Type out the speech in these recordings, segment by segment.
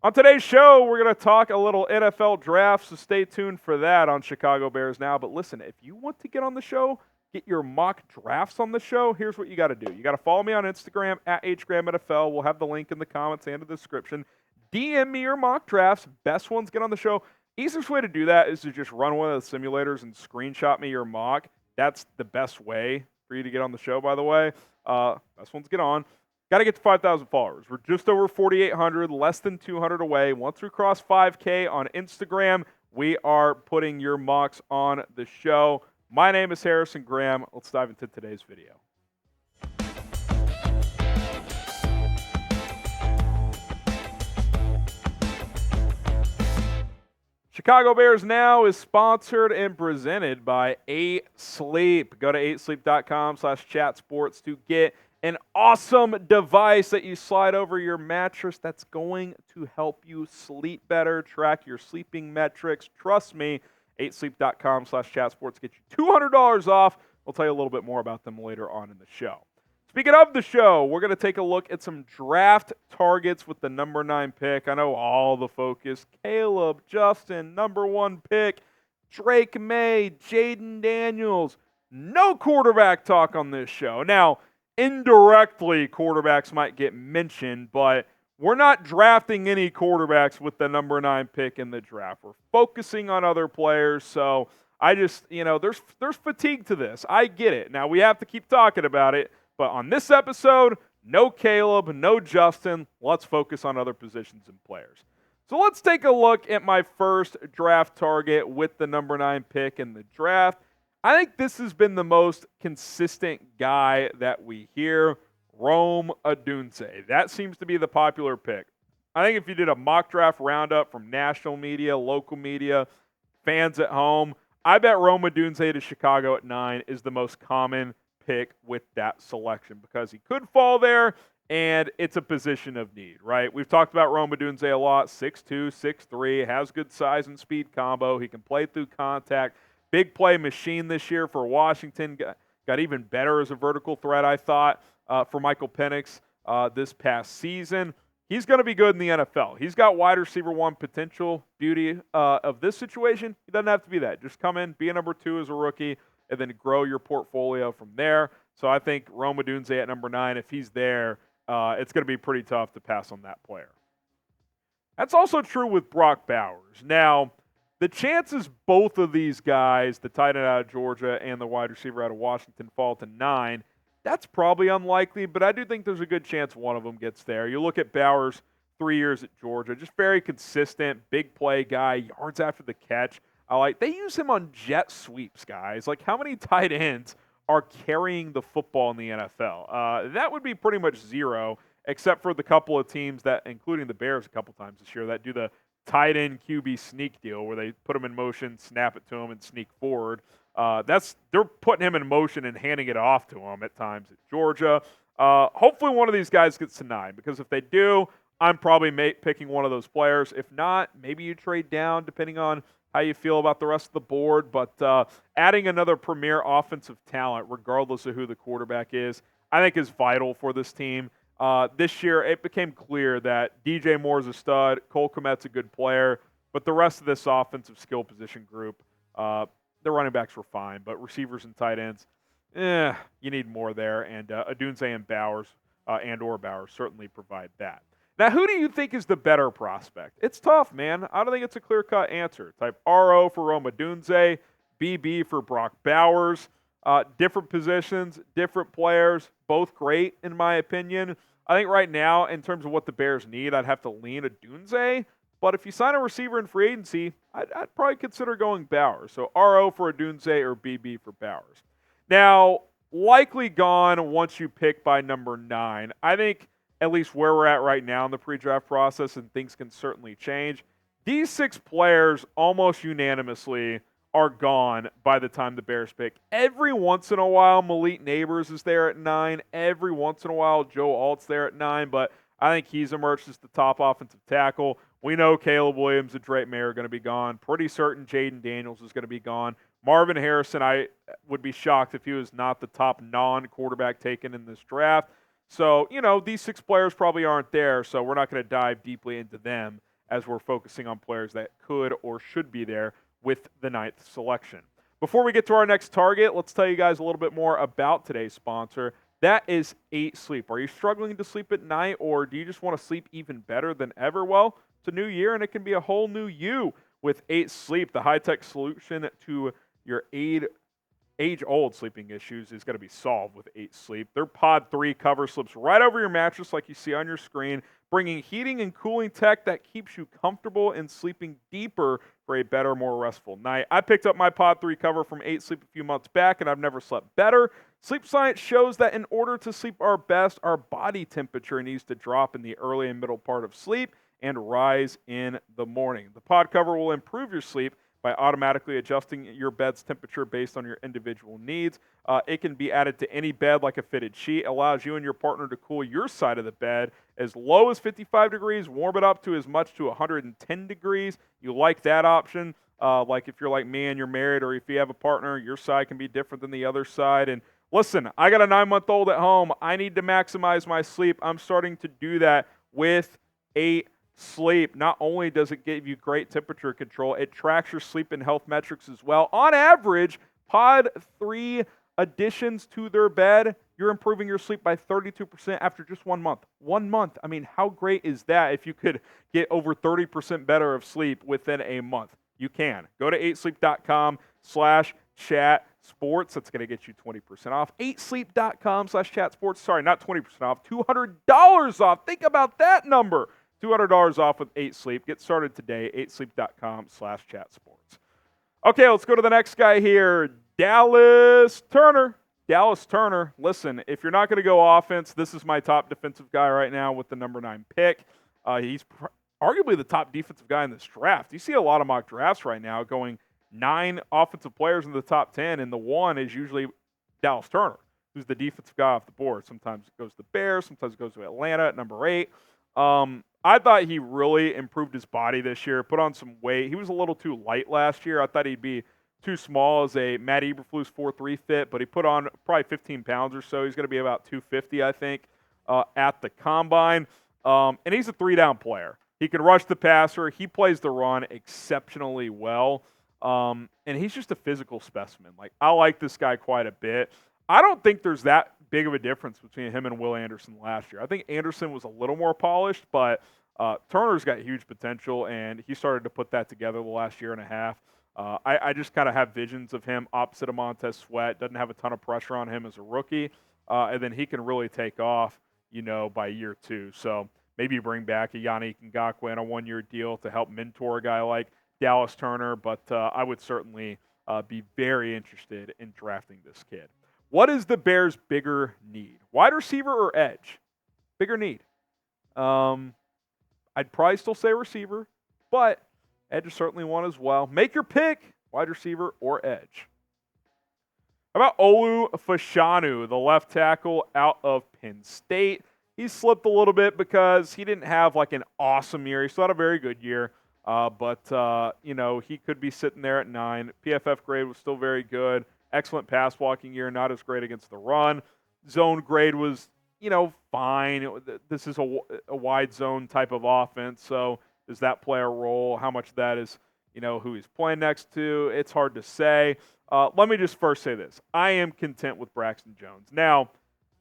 On today's show, we're going to talk a little NFL draft, so stay tuned for that on Chicago Bears Now. But listen, if you want to get on the show, get your mock drafts on the show, here's what you got to do. You got to follow me on Instagram at HGramNFL. We'll have the link in the comments and the description. DM me your mock drafts. Best ones get on the show. Easiest way to do that is to just run one of the simulators and screenshot me your mock. That's the best way for you to get on the show, by the way. Best ones get on. Got to get to 5,000 followers. We're just over 4,800, less than 200 away. Once we cross 5K on Instagram, we are putting your mocks on the show. My name is Harrison Graham. Let's dive into today's video. Chicago Bears Now is sponsored and presented by 8 Sleep. Go to 8sleep.com/chatsports to get an awesome device that you slide over your mattress that's going to help you sleep better, track your sleeping metrics. Trust me, 8sleep.com/chatsports get you $200 off. We'll tell you a little bit more about them later on in the show. Speaking of the show, we're going to take a look at some draft targets with the number 9 pick. I know all the focus. Caleb, Justin, number 1 pick. Drake Maye, Jayden Daniels. No quarterback talk on this show. Now, indirectly, quarterbacks might get mentioned, but we're not drafting any quarterbacks with the number 9 pick in the draft. We're focusing on other players, so I just, there's fatigue to this. I get it. Now, we have to keep talking about it, but on this episode, no Caleb, no Justin. Let's focus on other positions and players. So let's take a look at my first draft target with the number 9 pick in the draft. I think this has been the most consistent guy that we hear, Rome Odunze. That seems to be the popular pick. I think if you did a mock draft roundup from national media, local media, fans at home, I bet Rome Odunze to Chicago at 9 is the most common pick with that selection because he could fall there and it's a position of need, right? We've talked about Rome Odunze a lot, 6'2", 6'3", has good size and speed combo. He can play through contact. Big play machine this year for Washington. Got even better as a vertical threat, I thought, for Michael Penix this past season. He's going to be good in the NFL. He's got wide receiver 1 potential. Beauty of this situation, he doesn't have to be that. Just come in, be a number 2 as a rookie, and then grow your portfolio from there. So I think Rome Odunze at number 9, if he's there, it's going to be pretty tough to pass on that player. That's also true with Brock Bowers. Now, the chances both of these guys, the tight end out of Georgia and the wide receiver out of Washington, fall to 9, that's probably unlikely, but I do think there's a good chance one of them gets there. You look at Bowers, 3 years at Georgia, just very consistent, big play guy, yards after the catch. They use him on jet sweeps, guys. Like, how many tight ends are carrying the football in the NFL? That would be pretty much zero, except for the couple of teams that, including the Bears a couple times this year, that do the tight end QB sneak deal where they put him in motion, snap it to him, and sneak forward. They're putting him in motion and handing it off to him at times at Georgia. Hopefully one of these guys gets to 9 because if they do, I'm probably picking one of those players. If not, maybe you trade down depending on how you feel about the rest of the board. But adding another premier offensive talent, regardless of who the quarterback is, I think is vital for this team. This year, it became clear that DJ Moore's a stud, Cole Kmet's a good player, but the rest of this offensive skill position group, the running backs were fine, but receivers and tight ends, you need more there, and Odunze and Bowers, or Bowers certainly provide that. Now, who do you think is the better prospect? It's tough, man. I don't think it's a clear-cut answer. Type RO for Rome Odunze, BB for Brock Bowers. Different positions, different players, both great in my opinion. I think right now, in terms of what the Bears need, I'd have to lean Odunze. But if you sign a receiver in free agency, I'd probably consider going Bowers. So RO for Odunze or BB for Bowers. Now, likely gone once you pick by number 9. I think at least where we're at right now in the pre-draft process, and things can certainly change, these 6 players almost unanimously are gone by the time the Bears pick. Every once in a while, Malik Nabers is there at 9. Every once in a while, Joe Alt's there at 9, but I think he's emerged as the top offensive tackle. We know Caleb Williams and Drake Maye are going to be gone. Pretty certain Jayden Daniels is going to be gone. Marvin Harrison, I would be shocked if he was not the top non-quarterback taken in this draft. So, these 6 players probably aren't there, so we're not going to dive deeply into them. as we're focusing on players that could or should be there with the 9th selection. Before we get to our next target, let's tell you guys a little bit more about today's sponsor. That is 8 Sleep. Are you struggling to sleep at night, or do you just want to sleep even better than ever? Well, it's a new year, and it can be a whole new you with 8 Sleep. The high-tech solution to your age-old sleeping issues is going to be solved with 8 Sleep. Their Pod 3 cover slips right over your mattress like you see on your screen, bringing heating and cooling tech that keeps you comfortable and sleeping deeper for a better, more restful night. I picked up my Pod 3 cover from 8 Sleep a few months back, and I've never slept better. Sleep science shows that in order to sleep our best, our body temperature needs to drop in the early and middle part of sleep and rise in the morning. The pod cover will improve your sleep by automatically adjusting your bed's temperature based on your individual needs. It can be added to any bed like a fitted sheet. It allows you and your partner to cool your side of the bed as low as 55 degrees, warm it up to as much to 110 degrees. You like that option? Like if you're like me and you're married, or if you have a partner, your side can be different than the other side. And listen, I got a 9-month-old at home. I need to maximize my sleep. I'm starting to do that with 8 Sleep. Not only does it give you great temperature control, it tracks your sleep and health metrics as well. On average, Pod 3 additions to their bed, you're improving your sleep by 32% after just 1 month. 1 month. I mean, how great is that if you could get over 30% better of sleep within a month? You can. Go to 8sleep.com/chatsports. That's going to get you 20% off. 8sleep.com/chatsports. Sorry, not 20% off. $200 off. Think about that number. $200 off with 8 Sleep. Get started today. 8sleep.com/chatsports. Okay, let's go to the next guy here. Dallas Turner. Dallas Turner. Listen, if you're not going to go offense, this is my top defensive guy right now with the number 9 pick. He's arguably the top defensive guy in this draft. You see a lot of mock drafts right now going 9 offensive players in the top 10, and the 1 is usually Dallas Turner, who's the defensive guy off the board. Sometimes it goes to the Bears. Sometimes it goes to Atlanta at number 8. I thought he really improved his body this year, put on some weight. He was a little too light last year. I thought he'd be too small as a Matt Eberflus 4.3 fit, but he put on probably 15 pounds or so. He's going to be about 250, I think, at the combine. And he's a 3-down player. He can rush the passer. He plays the run exceptionally well. And he's just a physical specimen. Like, I like this guy quite a bit. I don't think there's that big of a difference between him and Will Anderson last year. I think Anderson was a little more polished, but Turner's got huge potential, and he started to put that together the last year and a half. I just kind of have visions of him opposite of Montez Sweat. Doesn't have a ton of pressure on him as a rookie, and then he can really take off, by year 2. So maybe you bring back a Yannick Ngakoue on a 1-year deal to help mentor a guy like Dallas Turner, but I would certainly be very interested in drafting this kid. What is the Bears' bigger need? Wide receiver or edge? Bigger need. I'd probably still say receiver, but edge is certainly one as well. Make your pick, wide receiver or edge. How about Olu Fashanu, the left tackle out of Penn State? He slipped a little bit because he didn't have like an awesome year. He still had a very good year, but he could be sitting there at 9. PFF grade was still very good. Excellent pass blocking year, not as great against the run. Zone grade was, fine. This is a wide zone type of offense, so does that play a role? How much of that is, who he's playing next to? It's hard to say. Let me just first say this. I am content with Braxton Jones. Now,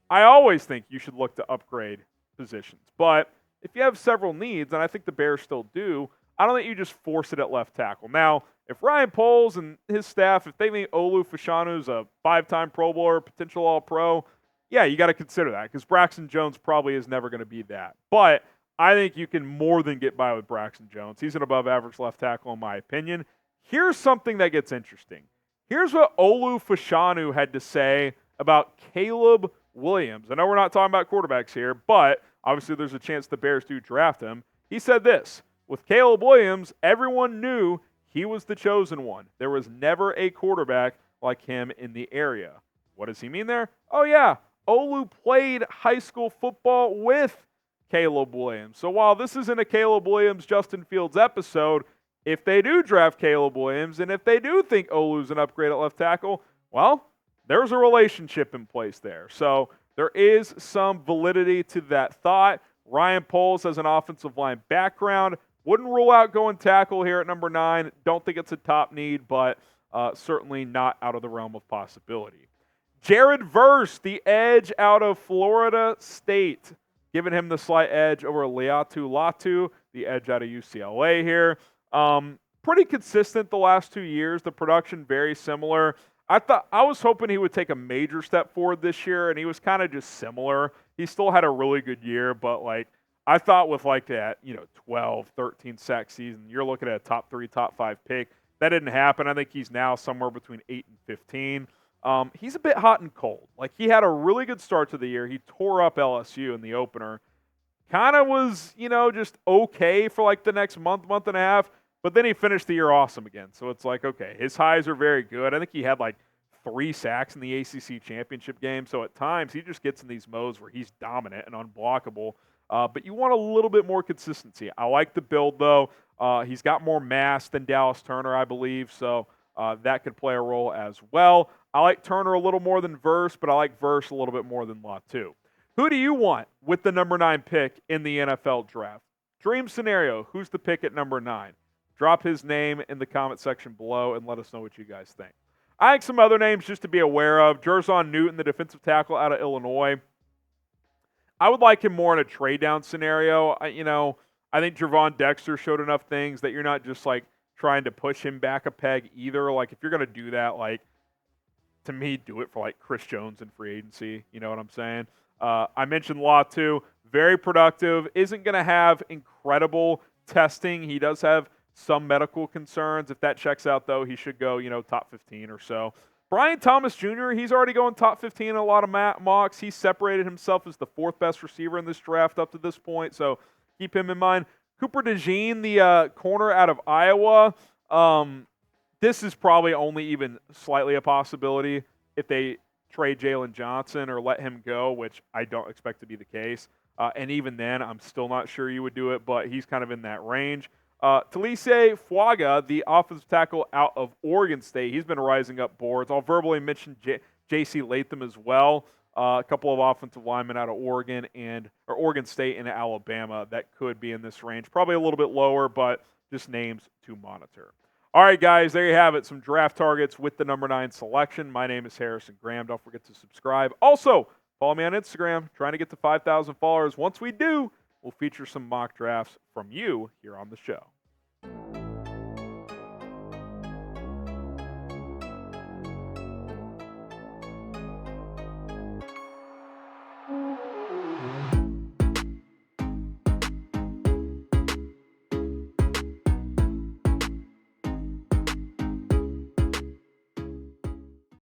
I always think you should look to upgrade positions, but if you have several needs, and I think the Bears still do, I don't think you just force it at left tackle. Now, if Ryan Poles and his staff, if they think Olu Fashanu's a 5-time Pro Bowler, potential All-Pro, yeah, you got to consider that because Braxton Jones probably is never going to be that. But I think you can more than get by with Braxton Jones. He's an above-average left tackle in my opinion. Here's something that gets interesting. Here's what Olu Fashanu had to say about Caleb Williams. I know we're not talking about quarterbacks here, but obviously there's a chance the Bears do draft him. He said this, with Caleb Williams, everyone knew he was the chosen one. There was never a quarterback like him in the area. What does he mean there? Oh, yeah. Olu played high school football with Caleb Williams. So while this isn't a Caleb Williams, Justin Fields episode, if they do draft Caleb Williams and if they do think Olu's an upgrade at left tackle, well, there's a relationship in place there. So there is some validity to that thought. Ryan Poles has an offensive line background. Wouldn't rule out going tackle here at number 9. Don't think it's a top need, but certainly not out of the realm of possibility. Jared Verse, the edge out of Florida State, giving him the slight edge over Latu, the edge out of UCLA here. Pretty consistent the last 2 years. The production very similar. I was hoping he would take a major step forward this year, and he was kind of just similar. He still had a really good year, but I thought with that 12, 13 sack season, you're looking at a top 3, top 5 pick. That didn't happen. I think he's now somewhere between 8 and 15. He's a bit hot and cold. He had a really good start to the year. He tore up LSU in the opener. Kind of was, just okay for the next month and a half. But then he finished the year awesome again. So it's okay, his highs are very good. I think he had 3 sacks in the ACC championship game. So at times he just gets in these modes where he's dominant and unblockable. But you want a little bit more consistency. I like the build, though. He's got more mass than Dallas Turner, I believe. So that could play a role as well. I like Turner a little more than Verse, but I like Verse a little bit more than Latu. Who do you want with the number 9 pick in the NFL draft? Dream scenario, who's the pick at number 9? Drop his name in the comment section below and let us know what you guys think. I think some other names just to be aware of. Jer'Zhan Newton, the defensive tackle out of Illinois. I would like him more in a trade down scenario. I think Javon Dexter showed enough things that you're not just trying to push him back a peg either. If you're going to do that, to me, do it for Chris Jones in free agency. You know what I'm saying? I mentioned Latu, very productive. Isn't going to have incredible testing. He does have some medical concerns. If that checks out, though, he should go, top 15 or so. Brian Thomas Jr., he's already going top 15 in a lot of mocks. He separated himself as the 4th best receiver in this draft up to this point, so keep him in mind. Cooper DeJean, the corner out of Iowa, this is probably only even slightly a possibility if they trade Jalen Johnson or let him go, which I don't expect to be the case. And even then, I'm still not sure you would do it, but he's kind of in that range. Taliese Fuaga, the offensive tackle out of Oregon State, he's been rising up boards. I'll verbally mention J.C. Latham as well. A couple of offensive linemen out of Oregon State and Alabama that could be in this range. Probably a little bit lower, but just names to monitor. All right, guys, there you have it. Some draft targets with the number 9 selection. My name is Harrison Graham. Don't forget to subscribe. Also, follow me on Instagram. Trying to get to 5,000 followers. Once we do, we'll feature some mock drafts from you here on the show.